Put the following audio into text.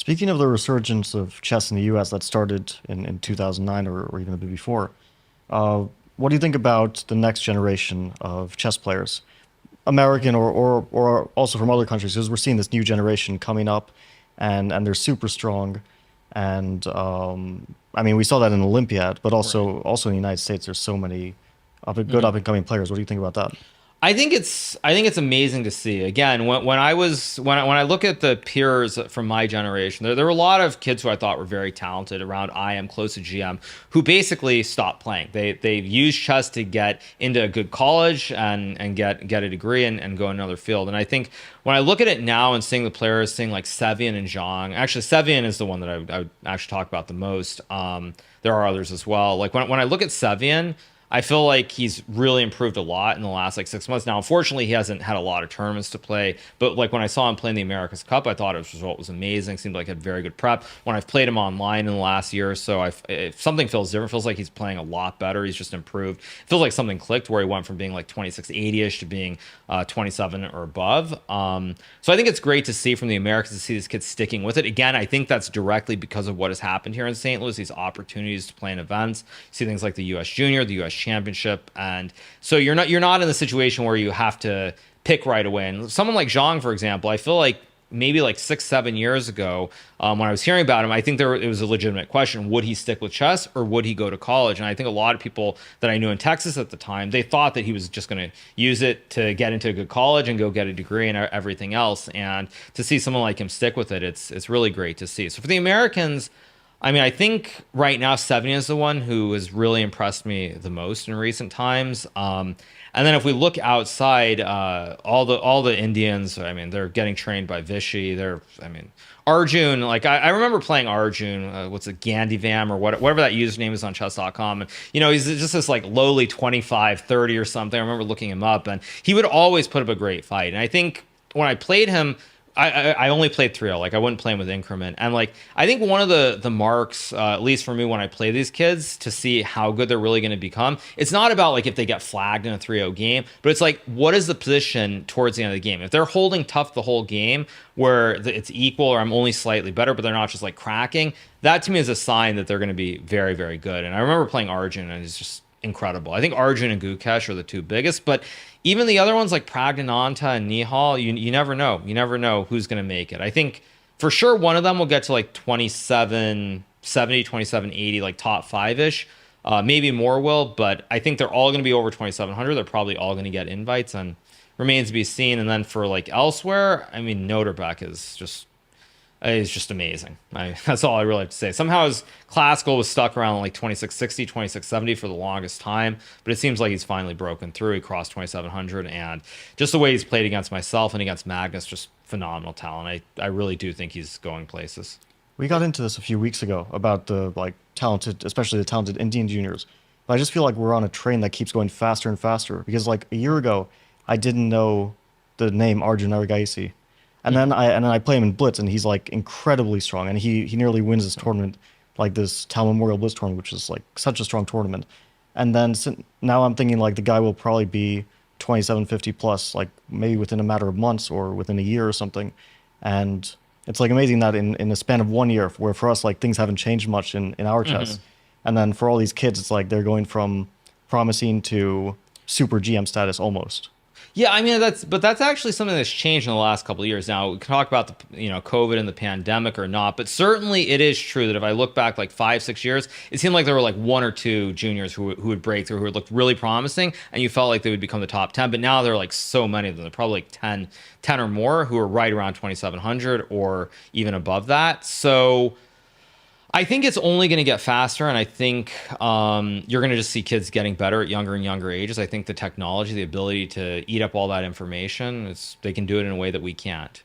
Speaking of the resurgence of chess in the US that started in 2009 or even a bit before, uh, what do you think about the next generation of chess players? American or also from other countries, because we're seeing this new generation coming up and they're super strong. And I mean, we saw that in Olympiad, but Right. also in the United States, there's so many good up Mhm. and coming players. What do you think about that? I think it's amazing to see. Again, when I look at the peers from my generation, there were a lot of kids who I thought were very talented around IM, close to GM, who basically stopped playing. They used chess to get into a good college and get a degree and go in another field. And I think when I look at it now and seeing the players, seeing like Sevian and Zhang, actually Sevian is the one that I would actually talk about the most. There are others as well. Like when I look at Sevian. I feel like he's really improved a lot in the last like 6 months. Now, unfortunately, he hasn't had a lot of tournaments to play. But like when I saw him playing the America's Cup, I thought his result was amazing. Seemed like he had very good prep. When I've played him online in the last year or so, if something feels different. Feels like he's playing a lot better. He's just improved. It feels like something clicked where he went from being like 2680-ish to being 27 or above. So I think it's great to see from the Americans to see these kids sticking with it. Again, I think that's directly because of what has happened here in St. Louis. These opportunities to play in events, see things like the U.S. Junior, the U.S. Championship, and so you're not in the situation where you have to pick right away. And someone like Zhang, for example, I feel like maybe like 6 7 years ago, when I was hearing about him, I think it was a legitimate question: would he stick with chess or would he go to college? And I think a lot of people that I knew in Texas at the time, they thought that he was just going to use it to get into a good college and go get a degree and everything else. And to see someone like him stick with it, it's really great to see. So for the Americans, I mean, I think right now Seven is the one who has really impressed me the most in recent times. And then if we look outside, all the Indians, I mean, they're getting trained by Vishy. I mean, Arjun. Like I remember playing Arjun. What's it, Gandivam or whatever that username is on chess.com. And he's just this like lowly 25, 30 or something. I remember looking him up, and he would always put up a great fight. And I think when I played him, I only played 3-0. Like I wouldn't play him with increment. And like I think one of the marks, at least for me when I play these kids to see how good they're really going to become, it's not about like if they get flagged in a 3-0 game, but it's like what is the position towards the end of the game? If they're holding tough the whole game where it's equal or I'm only slightly better, but they're not just like cracking, that to me is a sign that they're going to be very, very good. And I remember playing Arjun and it's just incredible. I think Arjun and Gukesh are the two biggest, but even the other ones like Pragnananta and Nihal, you never know. You never know who's going to make it. I think for sure one of them will get to like 2770, 2780, like top five ish. Maybe more will, but I think they're all going to be over 2700. They're probably all going to get invites and remains to be seen. And then for like elsewhere, I mean, Noterbeck is just amazing. That's all I really have to say. Somehow his classical was stuck around like 2660, 2670 for the longest time, but it seems like he's finally broken through. He crossed 2700, and just the way he's played against myself and against Magnus, just phenomenal talent. I really do think he's going places. We got into this a few weeks ago about the like talented, especially the talented Indian juniors. But I just feel like we're on a train that keeps going faster and faster because like a year ago, I didn't know the name Arjun Erigaisi. And then I play him in Blitz and he's like incredibly strong and he nearly wins this tournament, like this Town Memorial Blitz tournament, which is like such a strong tournament. And then now I'm thinking like the guy will probably be 2750 plus, like maybe within a matter of months or within a year or something. And it's like amazing that in a span of 1 year, where for us like things haven't changed much in our chess, and then for all these kids, it's like they're going from promising to super GM status almost. Yeah, I mean that's actually something that's changed in the last couple of years. Now we can talk about the COVID and the pandemic or not, but certainly it is true that if I look back like 5 6 years, it seemed like there were like one or two juniors who would break through, who would look really promising, and you felt like they would become the top 10. But now there are like so many of them. There are probably like 10 or more who are right around 2700 or even above that. So I think it's only going to get faster, and I think you're going to just see kids getting better at younger and younger ages. I think the technology, the ability to eat up all that information, they can do it in a way that we can't.